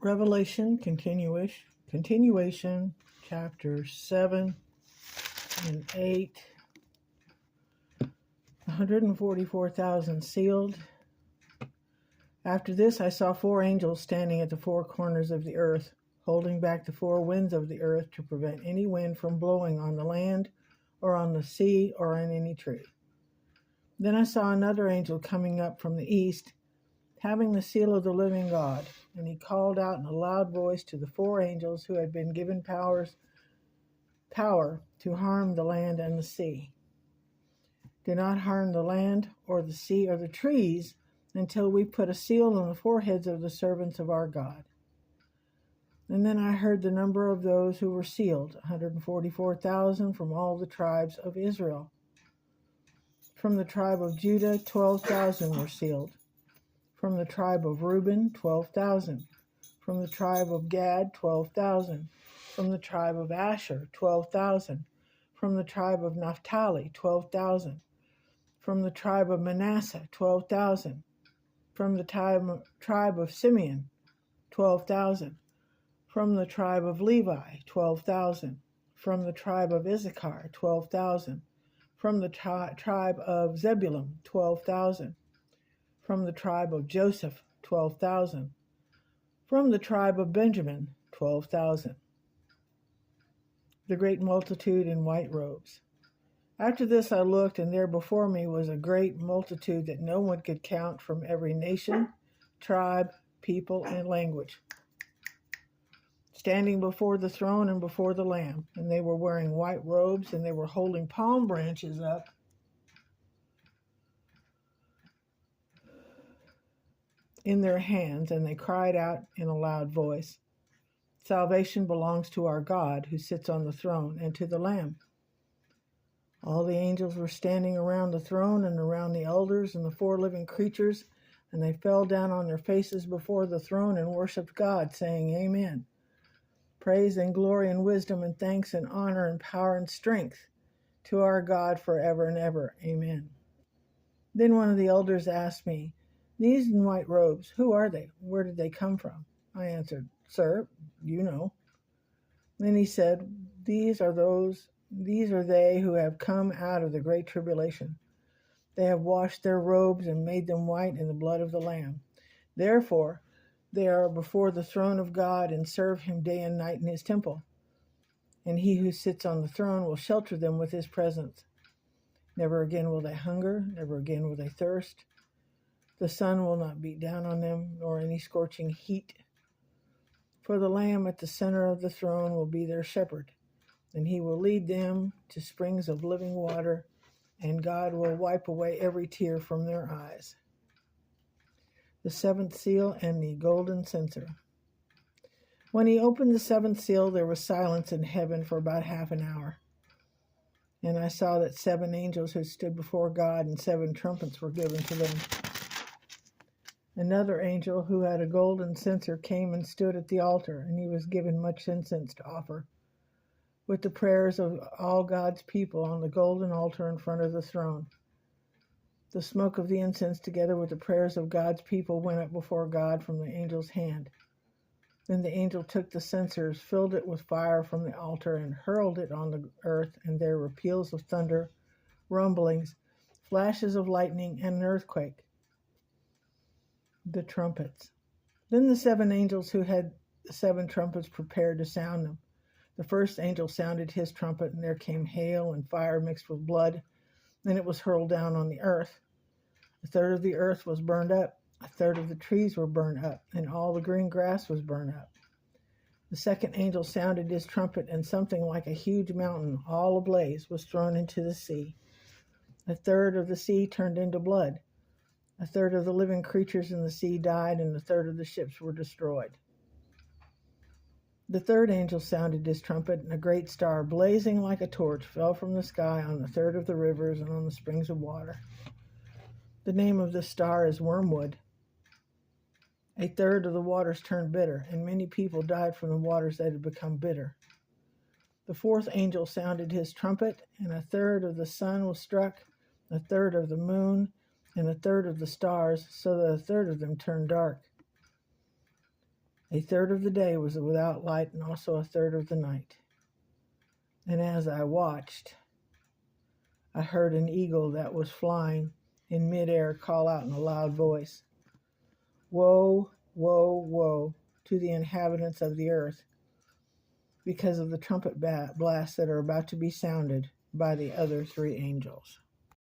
Revelation continuation, chapter 7 and 8, 144,000 sealed. After this I saw 4 angels standing at the 4 corners of the earth, holding back the 4 winds of the earth to prevent any wind from blowing on the land or on the sea or on any tree. Then I saw another angel coming up from the east, having the seal of the living God, and he called out in a loud voice to the 4 angels who had been given power to harm the land and the sea. Do not harm the land or the sea or the trees until we put a seal on the foreheads of the servants of our God. And then I heard the number of those who were sealed, 144,000 from all the tribes of Israel. From the tribe of Judah, 12,000 were sealed. From the tribe of Reuben, 12,000. From the tribe of Gad, 12,000. From the tribe of Asher, 12,000. From the tribe of Naphtali, 12,000. From the tribe of Manasseh, 12,000. From the tribe of Simeon, 12,000. From the tribe of Levi, 12,000. From the tribe of Issachar, 12,000. From the tribe of Zebulun, 12,000. From the tribe of Joseph, 12,000. From the tribe of Benjamin, 12,000. The great multitude in white robes. After this I looked, and there before me was a great multitude that no one could count, from every nation, tribe, people, and language, standing before the throne and before the Lamb. And they were wearing white robes, and they were holding palm branches up in their hands, and they cried out in a loud voice, "Salvation belongs to our God who sits on the throne and to the Lamb." All the angels were standing around the throne and around the elders and the 4 living creatures, and they fell down on their faces before the throne and worshipped God, saying, "Amen. Praise and glory and wisdom and thanks and honor and power and strength to our God forever and ever. Amen." Then one of the elders asked me, "These in white robes, who are they? Where did they come from?" I answered, "Sir, you know." Then he said, These are they who have come out of the great tribulation. They have washed their robes and made them white in the blood of the Lamb. Therefore, they are before the throne of God and serve him day and night in his temple. And he who sits on the throne will shelter them with his presence. Never again will they hunger, never again will they thirst. The sun will not beat down on them, nor any scorching heat. For the Lamb at the center of the throne will be their shepherd, and he will lead them to springs of living water, and God will wipe away every tear from their eyes. The 7th seal and the golden censer. When he opened the 7th seal, there was silence in heaven for about half an hour. And I saw that 7 angels who stood before God, and 7 trumpets were given to them. Another angel who had a golden censer came and stood at the altar, and he was given much incense to offer, with the prayers of all God's people on the golden altar in front of the throne. The smoke of the incense, together with the prayers of God's people, went up before God from the angel's hand. Then the angel took the censers, filled it with fire from the altar, and hurled it on the earth, and there were peals of thunder, rumblings, flashes of lightning, and an earthquake. The trumpets. Then the 7 angels who had the 7 trumpets prepared to sound them. The first angel sounded his trumpet, and there came hail and fire mixed with blood. Then it was hurled down on the earth. A third of the earth was burned up, a third of the trees were burned up, and all the green grass was burned up. The second angel sounded his trumpet, and something like a huge mountain, all ablaze, was thrown into the sea. A third of the sea turned into blood. A third of the living creatures in the sea died, and a third of the ships were destroyed. The third angel sounded his trumpet, and a great star, blazing like a torch, fell from the sky on a third of the rivers and on the springs of water. The name of this star is Wormwood. A third of the waters turned bitter, and many people died from the waters that had become bitter. The fourth angel sounded his trumpet, and a third of the sun was struck, a third of the moon, and a third of the stars, so that a third of them turned dark. A third of the day was without light, and also a third of the night. And as I watched, I heard an eagle that was flying in midair call out in a loud voice, "Woe, woe, woe to the inhabitants of the earth, because of the trumpet blasts that are about to be sounded by the other three angels."